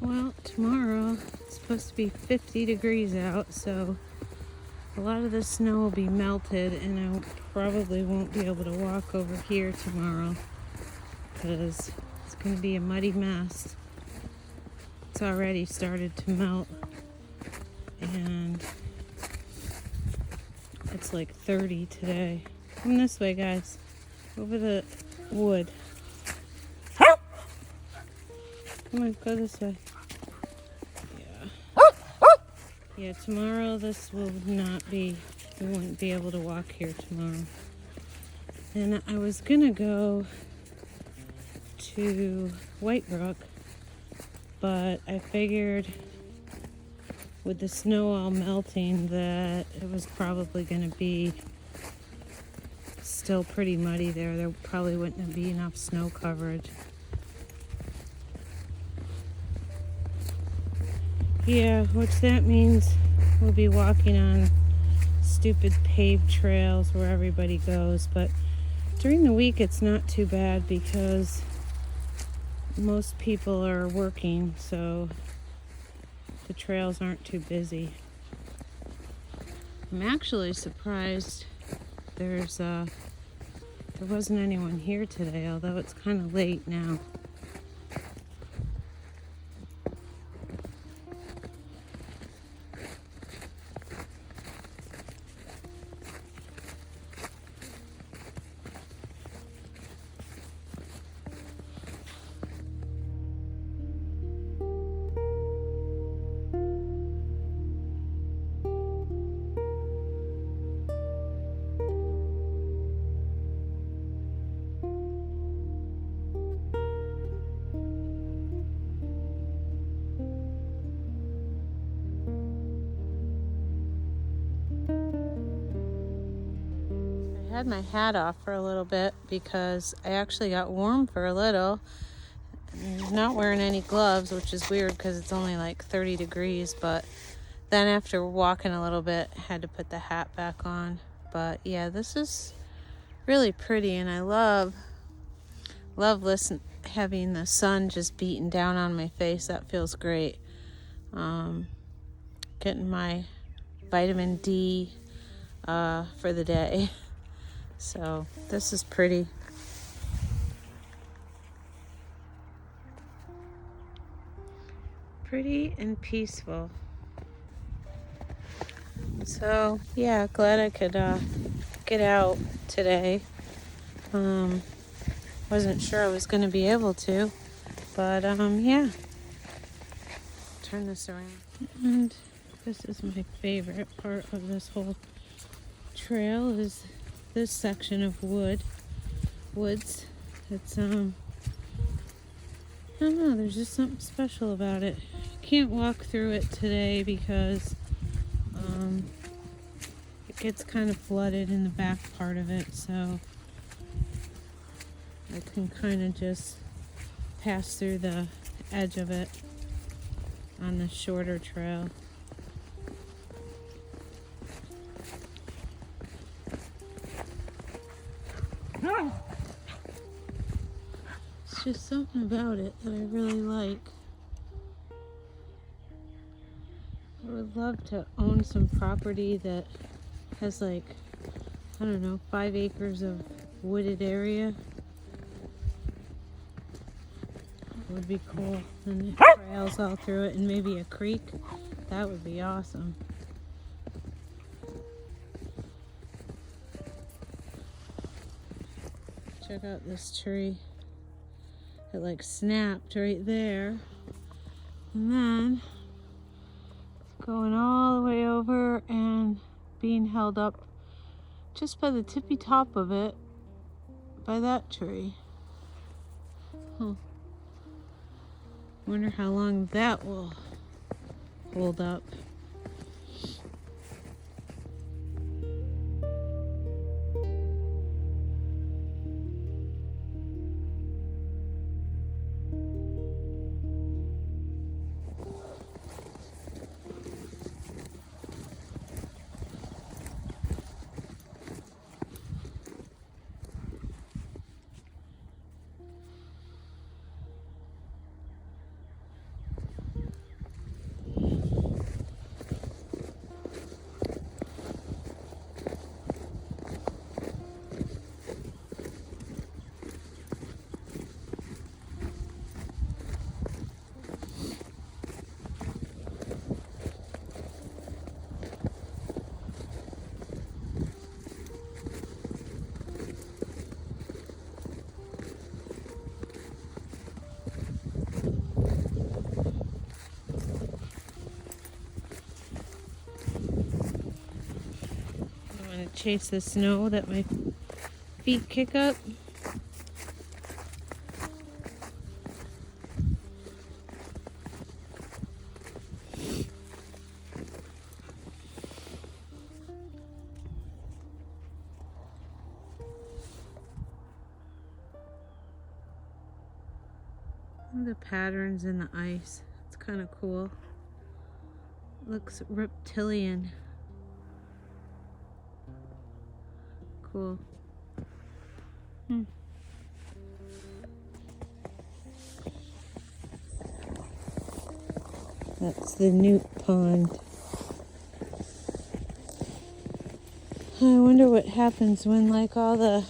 Well, tomorrow it's supposed to be 50 degrees out, so a lot of the snow will be melted, and I probably won't be able to walk over here tomorrow because it's going to be a muddy mess. It's already started to melt, and it's like 30 today. Come this way, guys. Over the wood. Come on, go this way. Yeah, tomorrow this will not be, we won't be able to walk here tomorrow. And I was gonna go to White Brook, but I figured with the snow all melting that it was probably gonna be still pretty muddy there. There probably wouldn't be enough snow coverage. Yeah, which that means we'll be walking on stupid paved trails where everybody goes. But during the week, it's not too bad because most people are working, so the trails aren't too busy. I'm actually surprised there wasn't anyone here today, although it's kind of late now. I had my hat off for a little bit because I actually got warm for a little. I'm not wearing any gloves, which is weird because it's only like 30 degrees, but then after walking a little bit, I had to put the hat back on. But yeah, this is really pretty, and I love having the sun just beating down on my face. That feels great. Getting my vitamin D for the day. So this is pretty. Pretty and peaceful. So yeah, glad I could get out today. Wasn't sure I was going to be able to, but yeah. Turn this around. And this is my favorite part of this whole trail is this section of woods. It's I don't know, there's just something special about it. Can't walk through it today because it gets kind of flooded in the back part of it, so I can kind of just pass through the edge of it on the shorter trail. It's just something about it that I really like. I would love to own some property that has like, I don't know, 5 acres of wooded area. It would be cool. And trails all through it and maybe a creek. That would be awesome. Check out this tree. It like snapped right there. And then it's going all the way over and being held up just by the tippy top of it by that tree. Huh. Wonder how long that will hold up. chase the snow that my feet kick up. The patterns in the ice. It's kind of cool. Looks reptilian. Cool. That's the newt pond. I wonder what happens when like all the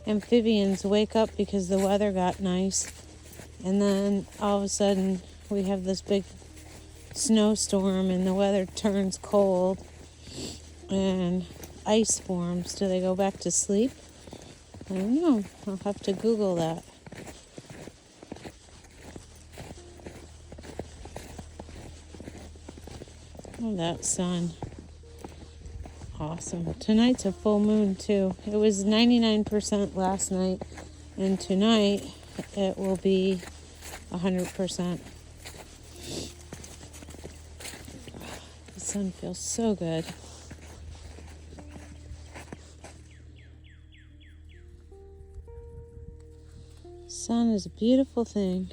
amphibians wake up because the weather got nice, and then all of a sudden we have this big snowstorm and the weather turns cold and ice forms. Do they go back to sleep? I don't know. I'll have to Google that. Oh, that sun. Awesome. Tonight's a full moon too. It was 99% last night, and tonight it will be 100%. The sun feels so good. Sun is a beautiful thing.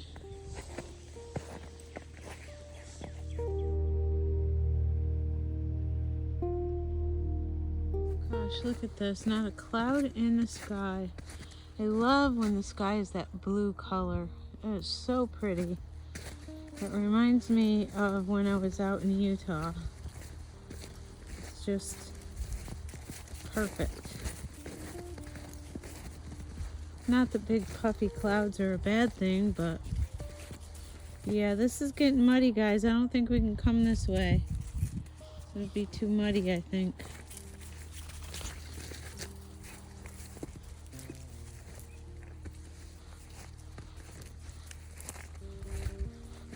Gosh, look at this. Not a cloud in the sky. I love when the sky is that blue color. It is so pretty. It reminds me of when I was out in Utah. It's just perfect. Not that big puffy clouds are a bad thing, but yeah, this is getting muddy, guys. I don't think we can come this way. It'd be too muddy, I think.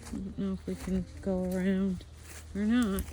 I don't know if we can go around or not.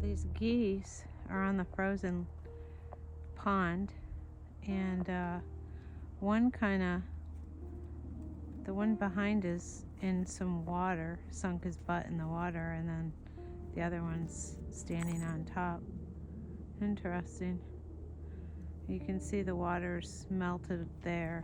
These geese are on the frozen pond, and the one behind is in some water, sunk his butt in the water, and then the other one's standing on top. Interesting. You can see the water's melted there.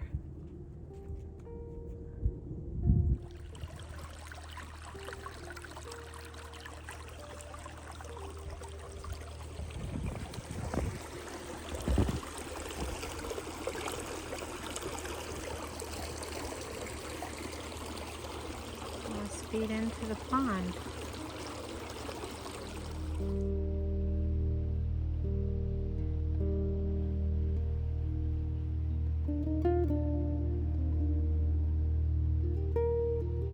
Feed into the pond.